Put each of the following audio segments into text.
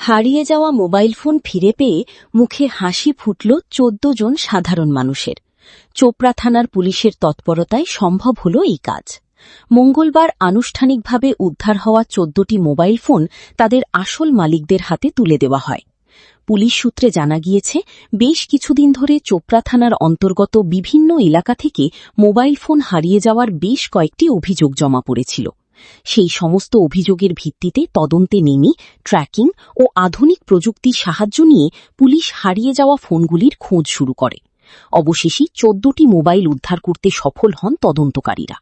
হারিয়ে যাওয়া mobile phone ফিরে পেয়ে মুখে হাসি ফুটল ১৪ জন সাধারণ মানুষের। চোপড়া থানার পুলিশের তৎপরতায় সম্ভব হল এই কাজ। মঙ্গলবার আনুষ্ঠানিকভাবে উদ্ধার হওয়া ১৪টি মোবাইল ফোন তাদের আসল মালিকদের হাতে তুলে দেওয়া হয়। পুলিশ সূত্রে জানা গিয়েছে, বেশ কিছুদিন ধরে চোপড়া থানার অন্তর্গত বিভিন্ন এলাকা থেকে মোবাইল ফোন হারিয়ে যাওয়ার বেশ কয়েকটি অভিযোগ জমা পড়েছিল। সেই সমস্ত অভিযোগের ভিত্তিতে তদন্তে নেমে ট্র্যাকিং ও আধুনিক প্রযুক্তির সাহায্য নিয়ে পুলিশ হারিয়ে যাওয়া ফোনগুলির খোঁজ শুরু করে। অবশেষে ১৪টি মোবাইল উদ্ধার করতে সফল হন তদন্তকারীরা।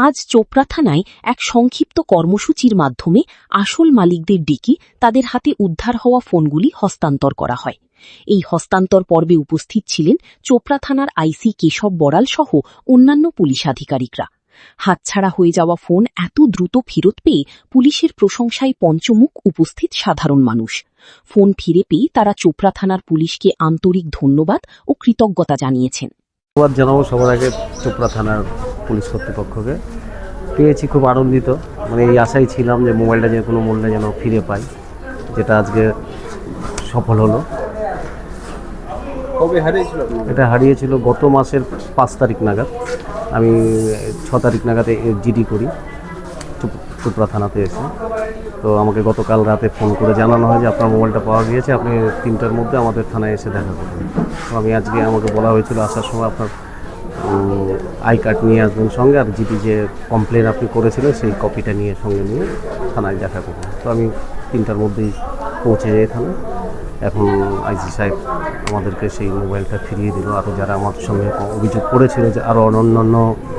আজ চোপড়া থানায় এক সংক্ষিপ্ত কর্মসূচির মাধ্যমে আসল মালিকদের ডেকে তাদের হাতে উদ্ধার হওয়া ফোনগুলি হস্তান্তর করা হয়। এই হস্তান্তর পর্বে উপস্থিত ছিলেন চোপড়া থানার আইসি কেশব বড়াল সহ অন্যান্য পুলিশ আধিকারিকরা। হাতছাড়া হয়ে যাওয়া ফোন এত দ্রুত ফেরত পেয়ে পুলিশের প্রশংসায় পঞ্চমুখ উপস্থিত সাধারণ মানুষ। ফোন ফিরে পেয়ে তারা চোপড়া থানার পুলিশকে আন্তরিক ধন্যবাদ ও কৃতজ্ঞতা জানিয়েছেন। ধন্যবাদ জানাবো সবার আগে চোপড়া থানার পুলিশ কর্তৃপক্ষকে। পেয়েছি, খুব আনন্দিত। এই আশাই ছিলাম যে মোবাইলটা যে কোনো মূল্যে যেন ফিরে পাই, যেটা আজকে সফল হলো। কবে হারিয়েছিল? এটা হারিয়েছিল গত মাসের ৫ তারিখ নাগাদ। আমি ৬ তারিখ নাগাদ জিডি করি চোপড়া থানাতে এসে। তো আমাকে গতকাল রাতে ফোন করে জানানো হয় যে আপনার মোবাইলটা পাওয়া গিয়েছে, আপনি ৩টার মধ্যে আমাদের থানায় এসে দেখা করবেন। তো আমি আজকে, আমাকে বলা হয়েছিল আসার সময় আপনার আই কার্ড নিয়ে আসবেন সঙ্গে, আর জিডি যে কমপ্লেন আপনি করেছিলেন সেই কপিটা নিয়ে সঙ্গে নিয়ে থানায় দেখা করবেন। তো আমি ৩টার মধ্যেই পৌঁছে যাই থানায়। এখন আইসি সাহেব আমাদেরকে সেই মোবাইলটা ফিরিয়ে দিল। আরও যারা আমার সঙ্গে অভিযোগ করেছিল, যে আরও অন্যান্য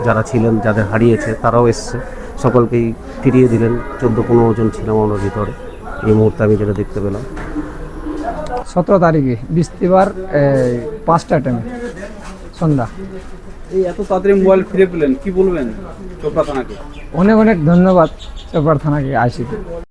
যারা ছিলেন, যাদের হারিয়েছে তারাও এসছে, সকলকেই ফিরিয়ে দিলেন। ১৪-১৫ জন ছিলাম আমরা ভিতরে। এই মুহূর্তে আমি যেটা দেখতে পেলাম ১৭ তারিখে বৃহস্পতিবার ৫টা টাইমে সন্ধ্যা। এই এত তাড়াতাড়ি মোবাইল ফিরে পেলেন, কি বলবেন চোপড়া থানাকে? অনেক অনেক ধন্যবাদ চোপড়া থানাকে আইসিকে।